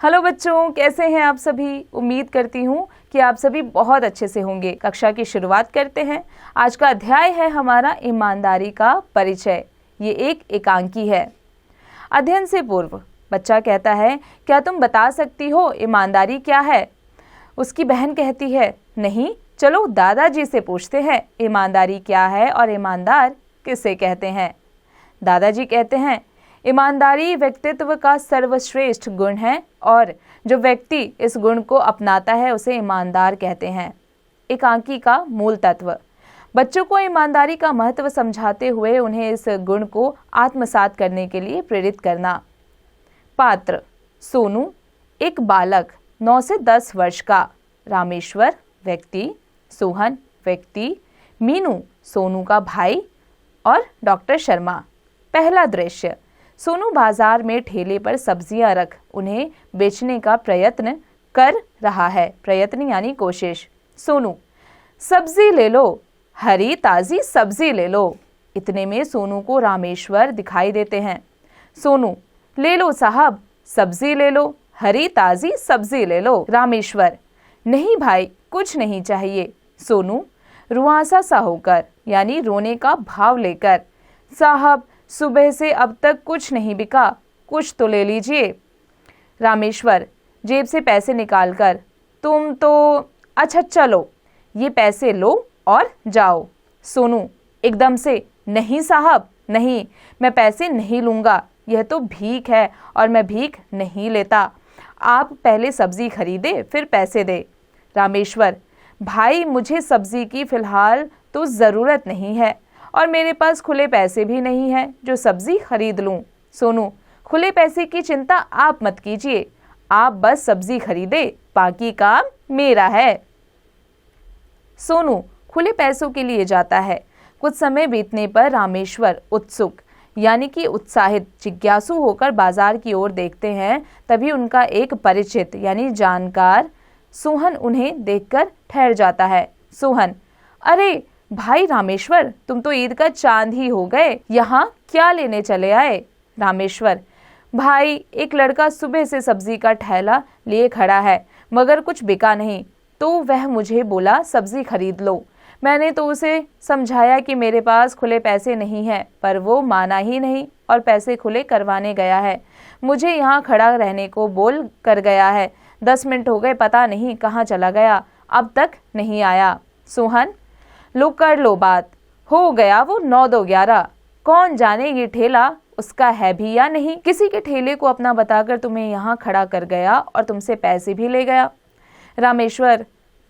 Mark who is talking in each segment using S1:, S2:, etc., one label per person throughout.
S1: Hello बच्चों, कैसे हैं आप सभी। उम्मीद करती हूँ कि आप सभी बहुत अच्छे से होंगे। कक्षा की शुरुआत करते हैं। आज का अध्याय है हमारा ईमानदारी का परिचय। ये एक एकांकी है। अध्ययन से पूर्व बच्चा कहता है, क्या तुम बता सकती हो ईमानदारी क्या है। उसकी बहन कहती है, नहीं, चलो दादाजी से पूछते हैं ईमानदारी क्या है और ईमानदार किसे कहते हैं। दादाजी कहते हैं, ईमानदारी व्यक्तित्व का सर्वश्रेष्ठ गुण है और जो व्यक्ति इस गुण को अपनाता है उसे ईमानदार कहते हैं। एकांकी का मूल तत्व। बच्चों को ईमानदारी का महत्व समझाते हुए उन्हें इस गुण को आत्मसात करने के लिए प्रेरित करना। पात्र: सोनू, एक बालक 9 से 10 वर्ष का। रामेश्वर व्यक्ति, सोहन व्यक्ति, मीनू सोनू का भाई और डॉक्टर शर्मा। पहला दृश्य: सोनू बाजार में ठेले पर सब्जियां रख उन्हें बेचने का प्रयत्न कर रहा है। प्रयत्न यानी कोशिश। सोनू: सब्जी ले लो, हरी ताजी सब्जी ले लो। इतने में सोनू को रामेश्वर दिखाई देते हैं। सोनू: ले लो साहब, सब्जी ले लो, हरी ताजी सब्जी ले लो। रामेश्वर: नहीं भाई, कुछ नहीं चाहिए। सोनू रुआंसा सा होकर यानी रोने का भाव लेकर, साहब सुबह से अब तक कुछ नहीं बिका, कुछ तो ले लीजिए। रामेश्वर जेब से पैसे निकालकर, तुम तो अच्छा चलो, ये पैसे लो और जाओ। सोनू एकदम से, नहीं साहब नहीं, मैं पैसे नहीं लूँगा, यह तो भीख है और मैं भीख नहीं लेता। आप पहले सब्जी खरीदे फिर पैसे दे। रामेश्वर: भाई मुझे सब्जी की फ़िलहाल तो ज़रूरत नहीं है और मेरे पास खुले पैसे भी नहीं है जो सब्जी खरीद लूं। सोनू: खुले पैसे की चिंता आप मत कीजिए, आप बस सब्जी खरीदे, बाकी काम मेरा है। सोनू खुले पैसों के लिए जाता है। कुछ समय बीतने पर रामेश्वर उत्सुक यानी कि उत्साहित जिज्ञासु होकर बाजार की ओर देखते हैं। तभी उनका एक परिचित यानी जानकार सोहन उन्हें देखकर ठहर जाता है। सोहन: अरे भाई रामेश्वर, तुम तो ईद का चांद ही हो गए, यहाँ क्या लेने चले आए। रामेश्वर: भाई एक लड़का सुबह से सब्जी का ठेला लिए खड़ा है मगर कुछ बिका नहीं, तो वह मुझे बोला सब्जी खरीद लो। मैंने तो उसे समझाया कि मेरे पास खुले पैसे नहीं हैं, पर वो माना ही नहीं और पैसे खुले करवाने गया है। मुझे यहाँ खड़ा रहने को बोल कर गया है। 10 मिनट हो गए, पता नहीं कहाँ चला गया, अब तक नहीं आया। सोहन: लो कर लो बात, हो गया वो 9-2-11, कौन जाने ये ठेला उसका है भी या नहीं। किसी के ठेले को अपना बताकर तुम्हें यहाँ खड़ा कर गया और तुमसे पैसे भी ले गया। रामेश्वर: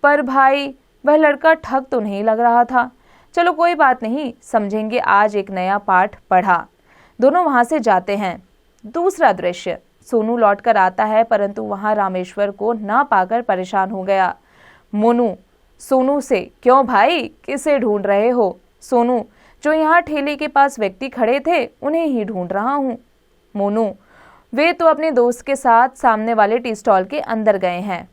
S1: पर भाई वह लड़का ठग तो नहीं लग रहा था। चलो कोई बात नहीं, समझेंगे, आज एक नया पाठ पढ़ा। दोनों वहां से जाते हैं। दूसरा दृश्य: सोनू लौटकर आता है परंतु वहां रामेश्वर को ना पाकर परेशान हो गया। मोनू सोनू से: क्यों भाई, किसे ढूंढ रहे हो। सोनू: जो यहाँ ठेले के पास व्यक्ति खड़े थे उन्हें ही ढूंढ रहा हूँ। मोनू: वे तो अपने दोस्त के साथ सामने वाले टी स्टॉल के अंदर गए हैं।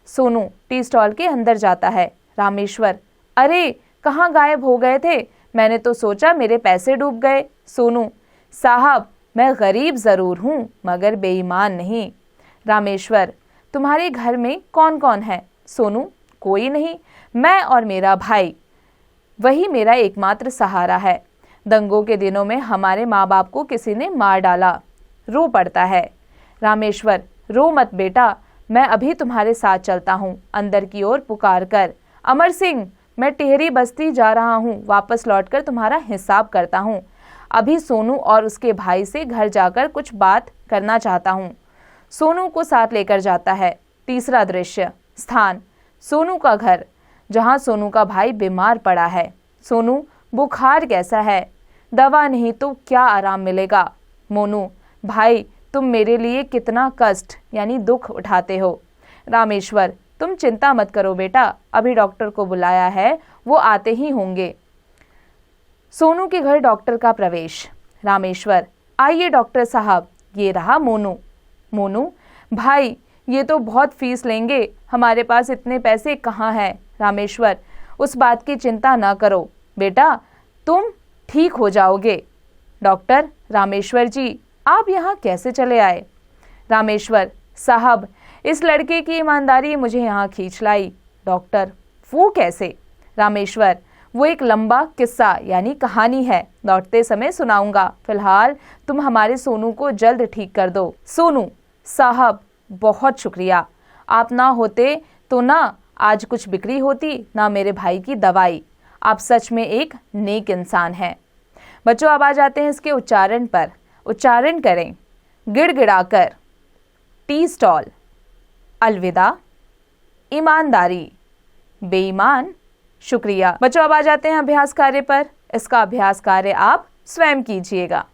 S1: सोनू टी स्टॉल के अंदर जाता है। रामेश्वर: अरे कहाँ गायब हो गए थे, मैंने तो सोचा मेरे पैसे डूब गए। सोनू: साहब मैं गरीब जरूर हूँ मगर बेईमान नहीं। रामेश्वर: तुम्हारे घर में कौन कौन है। सोनू: कोई नहीं, मैं और मेरा भाई, वही मेरा एकमात्र सहारा है। दंगों के दिनों में हमारे माँ बाप को किसी ने मार डाला। रो पड़ता है। रामेश्वर: रो मत बेटा, मैं अभी तुम्हारे साथ चलता हूँ। अंदर की ओर पुकार कर, अमर सिंह, मैं टेहरी बस्ती जा रहा हूँ, वापस लौटकर तुम्हारा हिसाब करता हूँ। अभी सोनू और उसके भाई से घर जाकर कुछ बात करना चाहता हूँ। सोनू को साथ लेकर जाता है। तीसरा दृश्य: स्थान: सोनू का घर, जहाँ सोनू का भाई बीमार पड़ा है। सोनू: बुखार कैसा है, दवा नहीं तो क्या आराम मिलेगा। मोनू: भाई तुम मेरे लिए कितना कष्ट यानी दुख उठाते हो। रामेश्वर: तुम चिंता मत करो बेटा, अभी डॉक्टर को बुलाया है, वो आते ही होंगे। सोनू के घर डॉक्टर का प्रवेश। रामेश्वर: आइए डॉक्टर साहब, ये रहा मोनू। मोनू: भाई ये तो बहुत फीस लेंगे, हमारे पास इतने पैसे कहाँ हैं। रामेश्वर: उस बात की चिंता न करो बेटा, तुम ठीक हो जाओगे। डॉक्टर: रामेश्वर जी, आप यहाँ कैसे चले आए। रामेश्वर: साहब, इस लड़के की ईमानदारी मुझे यहाँ खींच लाई। डॉक्टर, वो कैसे? रामेश्वर, वो एक लंबा किस्सा यानी कहानी है, लौटते समय सुनाऊंगा। फिलहाल तुम हमारे सोनू को जल्द ठीक कर दो। सोनू, साहब बहुत शुक्रिया, आप ना होते तो ना आज कुछ बिक्री होती ना मेरे भाई की दवाई। आप सच में एक नेक इंसान हैं। बच्चों, अब आ जाते हैं इसके उच्चारण पर। उच्चारण करें। गिड़गिड़ाकर, टी स्टॉल, अलविदा, ईमानदारी, बेईमान, शुक्रिया। बच्चों, अब आ जाते हैं अभ्यास कार्य पर। इसका अभ्यास कार्य आप स्वयं कीजिएगा।